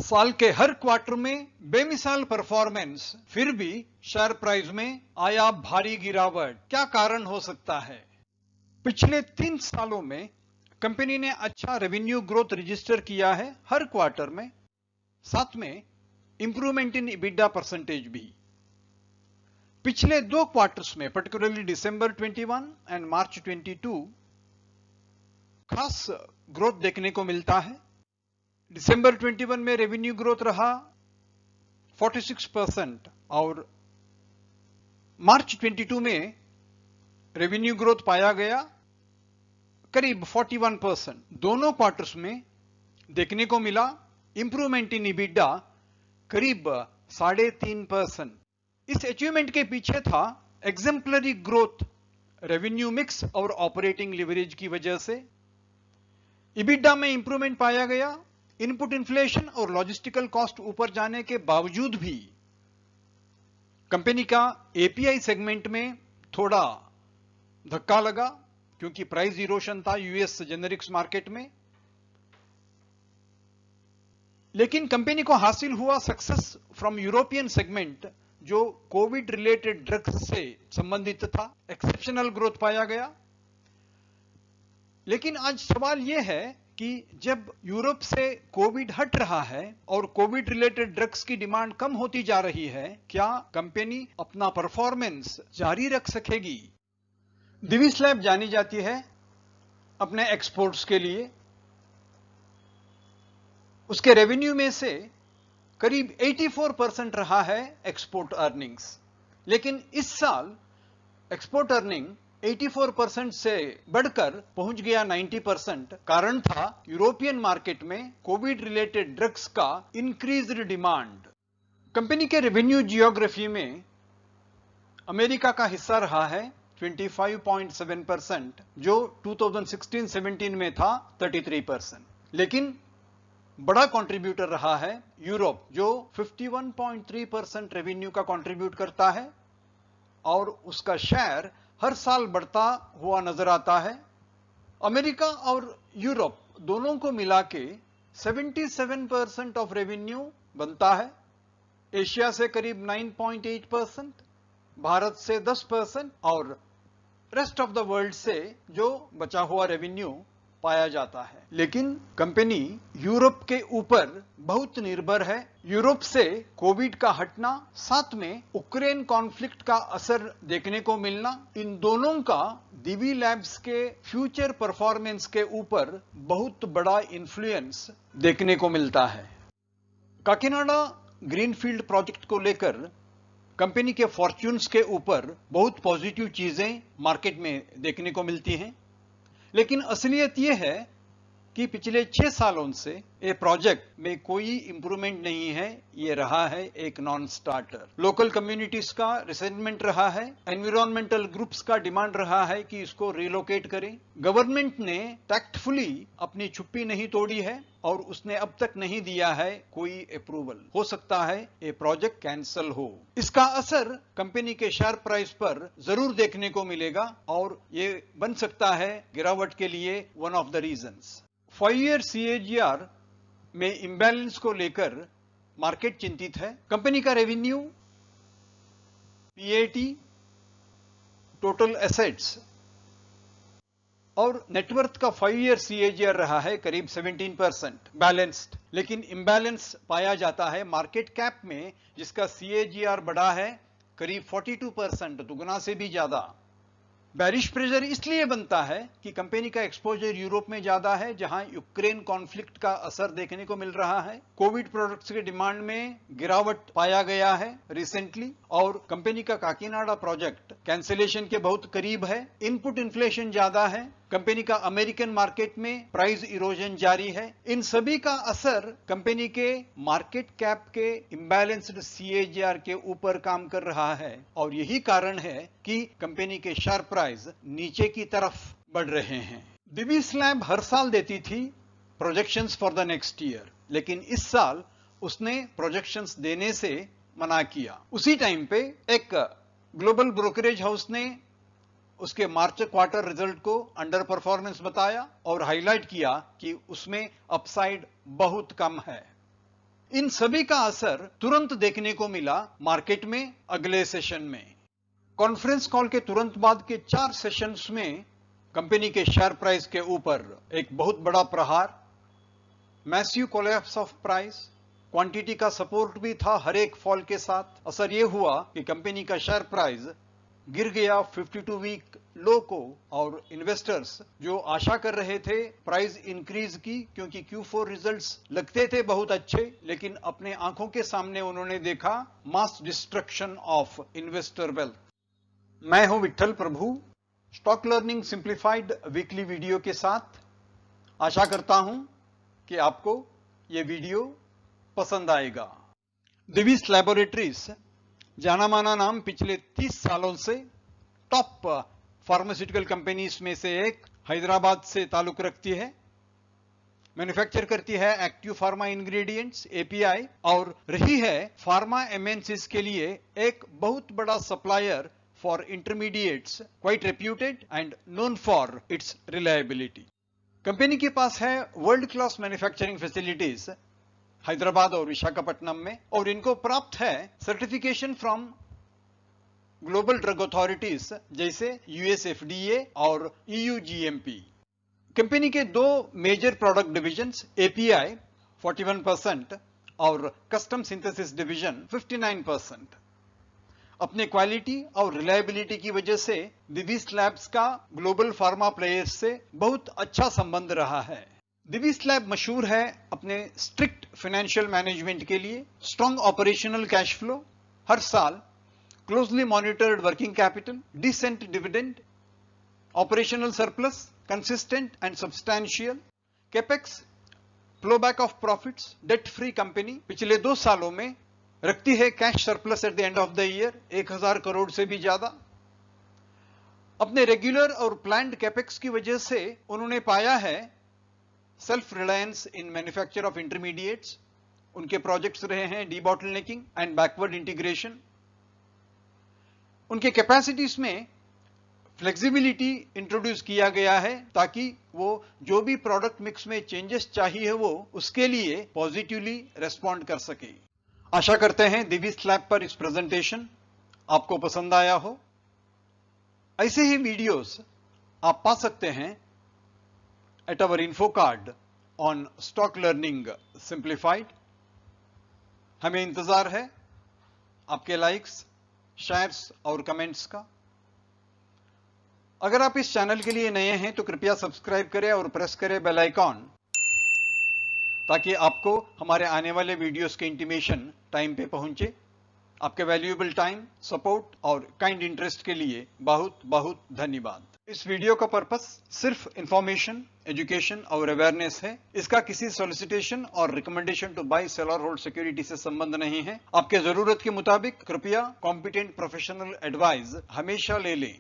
साल के हर क्वार्टर में बेमिसाल परफॉर्मेंस, फिर भी शेयर प्राइस में आया भारी गिरावट। क्या कारण हो सकता है? पिछले 3 सालों में कंपनी ने अच्छा रेवेन्यू ग्रोथ रजिस्टर किया है हर क्वार्टर में, साथ में इंप्रूवमेंट इन EBITDA परसेंटेज भी। पिछले 2 क्वार्टर्स में पर्टिकुलरली दिसंबर 21 एंड मार्च 22 खास ग्रोथ देखने को मिलता है। दिसंबर 21 में रेवेन्यू ग्रोथ रहा 46% और मार्च 22 में रेवेन्यू ग्रोथ पाया गया करीब 41%। दोनों क्वार्टर्स में देखने को मिला इंप्रूवमेंट इन EBITDA करीब 3.5%। इस अचीवमेंट के पीछे था एग्जेम्पलरी ग्रोथ, रेवेन्यू मिक्स और ऑपरेटिंग लिवरेज की वजह से। EBITDA में इंप्रूवमेंट पाया गया। इनपुट इन्फ्लेशन और लॉजिस्टिकल कॉस्ट ऊपर जाने के बावजूद भी कंपनी का API सेगमेंट में थोड़ा धक्का लगा क्योंकि प्राइस इरोशन था यूएस जेनेरिक्स मार्केट में। लेकिन कंपनी को हासिल हुआ सक्सेस फ्रॉम यूरोपियन सेगमेंट जो कोविड रिलेटेड ड्रग्स से संबंधित था। एक्सेप्शनल ग्रोथ पाया गया। लेकिन आज सवाल यह है कि जब यूरोप से कोविड हट रहा है और कोविड रिलेटेड ड्रग्स की डिमांड कम होती जा रही है, क्या कंपनी अपना परफॉर्मेंस जारी रख सकेगी? दिविस लैब जानी जाती है अपने एक्सपोर्ट्स के लिए। उसके रेवेन्यू में से करीब 84% रहा है एक्सपोर्ट अर्निंग्स। लेकिन इस साल एक्सपोर्ट अर्निंग 84% से बढ़कर पहुंच गया 90%। कारण था यूरोपियन मार्केट में कोविड रिलेटेड ड्रग्स का इंक्रीज्ड डिमांड। कंपनी के रेवेन्यू जियोग्राफी में अमेरिका का हिस्सा रहा है 25.7%, जो 2016-17 में था 33%। लेकिन बड़ा कंट्रीब्यूटर रहा है यूरोप, जो 51.3% रेवेन्यू का कंट्रीब्यूट करता है और उसका शेयर हर साल बढ़ता हुआ नजर आता है। अमेरिका और यूरोप दोनों को मिला के 77% ऑफ रेवेन्यू बनता है। एशिया से करीब 9.8%, भारत से 10% और रेस्ट ऑफ द वर्ल्ड से जो बचा हुआ रेवेन्यू पाया जाता है। लेकिन कंपनी यूरोप के ऊपर बहुत निर्भर है। यूरोप से कोविड का हटना, साथ में यूक्रेन कॉन्फ्लिक्ट का असर देखने को मिलना, इन दोनों का दिवी लैब्स के फ्यूचर परफॉर्मेंस के ऊपर बहुत बड़ा इन्फ्लुएंस देखने को मिलता है। काकीनाडा ग्रीनफील्ड प्रोजेक्ट को लेकर कंपनी के फॉर्च्यून्स के ऊपर बहुत पॉजिटिव चीजें मार्केट में देखने को मिलती हैं। लेकिन असलियत यह है कि पिछले 6 सालों से ये प्रोजेक्ट में कोई इंप्रूवमेंट नहीं है। ये रहा है एक नॉन स्टार्टर। लोकल कम्युनिटीज का रिसेंटमेंट रहा है, एनवायरमेंटल ग्रुप्स का डिमांड रहा है कि इसको रिलोकेट करें। गवर्नमेंट ने टैक्टफुली अपनी चुप्पी नहीं तोड़ी है और उसने अब तक नहीं दिया है कोई अप्रूवल। हो सकता है ये प्रोजेक्ट कैंसिल हो। इसका असर कंपनी के शेयर प्राइस पर जरूर देखने को मिलेगा और ये बन सकता है गिरावट के लिए one of the reasons. 5-year CAGR में इम्बैलेंस को लेकर मार्केट चिंतित है। कंपनी का रेवेन्यू, PAT, टोटल एसेट्स और नेटवर्थ का 5-year CAGR रहा है करीब 17% बैलेंस्ड। लेकिन इम्बैलेंस पाया जाता है मार्केट कैप में, जिसका CAGR बढ़ा है करीब 42%, दुगना से भी ज्यादा। बैरिश प्रेशर इसलिए बनता है कि कंपनी का एक्सपोजर यूरोप में ज्यादा है, जहां यूक्रेन कॉन्फ्लिक्ट का असर देखने को मिल रहा है। कोविड प्रोडक्ट्स के डिमांड में गिरावट पाया गया है रिसेंटली और कंपनी का काकीनाडा प्रोजेक्ट कैंसिलेशन के बहुत करीब है। इनपुट इन्फ्लेशन ज्यादा है। कंपनी का अमेरिकन मार्केट में प्राइस इरोजन जारी है। इन सभी का असर कंपनी के मार्केट कैप के इम्बैलेंस्ड CAGR के ऊपर काम कर रहा है और यही कारण है कि कंपनी के शेयर प्राइस नीचे की तरफ बढ़ रहे हैं। दिविस लैब हर साल देती थी projections for the next year, लेकिन इस साल उसने प्रोजेक्शंस देने से मना किया। उसी टाइम पे एक ग्लोबल ब्रोकरेज हाउस ने उसके मार्च क्वार्टर रिजल्ट को अंडर परफॉर्मेंस बताया और हाईलाइट किया कि उसमें अपसाइड बहुत कम है। इन सभी का असर तुरंत देखने को मिला मार्केट में अगले सेशन में। कॉन्फ्रेंस कॉल के तुरंत बाद के 4 सेशंस में कंपनी के शेयर प्राइस के ऊपर एक बहुत बड़ा प्रहार, massive collapse of price, quantity का सपोर्ट भी था हर एक फॉल के साथ। असर यह हुआ कि कंपनी का शेयर प्राइस गिर गया 52 वीक लो को, और इन्वेस्टर्स जो आशा कर रहे थे प्राइस इंक्रीज की, क्योंकि Q4 रिजल्ट्स लगते थे बहुत अच्छे, लेकिन अपने आंखों के सामने उन्होंने देखा mass destruction of investor wealth. मैं हूं Vitthal Prabhu, stock learning simplified weekly video के साथ। आशा करता हूं कि आपको यह वीडियो पसंद आएगा। दिवीज लैबोरेटरीज जाना माना नाम, पिछले 30 सालों से टॉप फार्मास्यूटिकल कंपनीज में से एक, हैदराबाद से ताल्लुक रखती है। मैन्युफैक्चर करती है एक्टिव फार्मा इंग्रेडिएंट्स API, और रही है फार्मा MNCs के लिए एक बहुत बड़ा supplier for intermediates, quite reputed and known for its reliability. Company के पास है world class manufacturing facilities Hyderabad और विशाखापट्टनम में, और इनको प्राप्त है certification from global drug authorities जैसे US FDA और EU GMP। कंपनी के 2 मेजर प्रोडक्ट डिविजन्स API 41% और कस्टम सिंथेसिस डिवीजन 59%। अपने क्वालिटी और रिलायबिलिटी की वजह से दिवीज लैब्स का ग्लोबल फार्मा प्लेयर्स से बहुत अच्छा संबंध रहा है। दिवीज लैब मशहूर है अपने स्ट्रिक्ट फाइनेंशियल मैनेजमेंट के लिए, स्ट्रॉन्ग ऑपरेशनल कैश फ्लो, हर साल closely monitored working capital, decent dividend, operational surplus consistent and substantial, capex, ploughback of profits, debt free company. पिछले 2 सालों में रखती है cash surplus at the end of the year 1000 crore से भी ज्यादा। अपने रेगुलर और प्लान्ड कैपेक्स की वजह से उन्होंने पाया है self reliance in manufacture of intermediates. उनके प्रोजेक्ट्स रहे हैं डीबॉटलनेकिंग एंड बैकवर्ड इंटीग्रेशन। उनके कैपेसिटीज में फ्लेक्सिबिलिटी इंट्रोड्यूस किया गया है ताकि वो जो भी प्रोडक्ट मिक्स में चेंजेस चाहिए वो उसके लिए पॉजिटिवली रेस्पॉन्ड कर सके। आशा करते हैं दिवीज लैब पर इस प्रेजेंटेशन आपको पसंद आया हो। ऐसे ही वीडियोस आप पा सकते हैं at our info card on stock learning simplified। हमें इंतजार है आपके लाइक्स, शेयर्स और कमेंट्स का। अगर आप इस चैनल के लिए नए हैं तो कृपया सब्सक्राइब करें और प्रेस करें बेल आइकॉन, ताकि आपको हमारे आने वाले वीडियोस के इंटीमेशन टाइम पे पहुंचे। आपके वैल्यूएबल टाइम, सपोर्ट और काइंड इंटरेस्ट के लिए बहुत बहुत धन्यवाद। इस वीडियो का पर्पस सिर्फ इंफॉर्मेशन, एजुकेशन और अवेयरनेस है। इसका किसी सॉलिसिटेशन और रिकमेंडेशन टू बाय, सेल और होल्ड सिक्योरिटी से संबंध नहीं है। आपके जरूरत के मुताबिक कृपया कॉम्पिटेंट प्रोफेशनल एडवाइस हमेशा ले लें।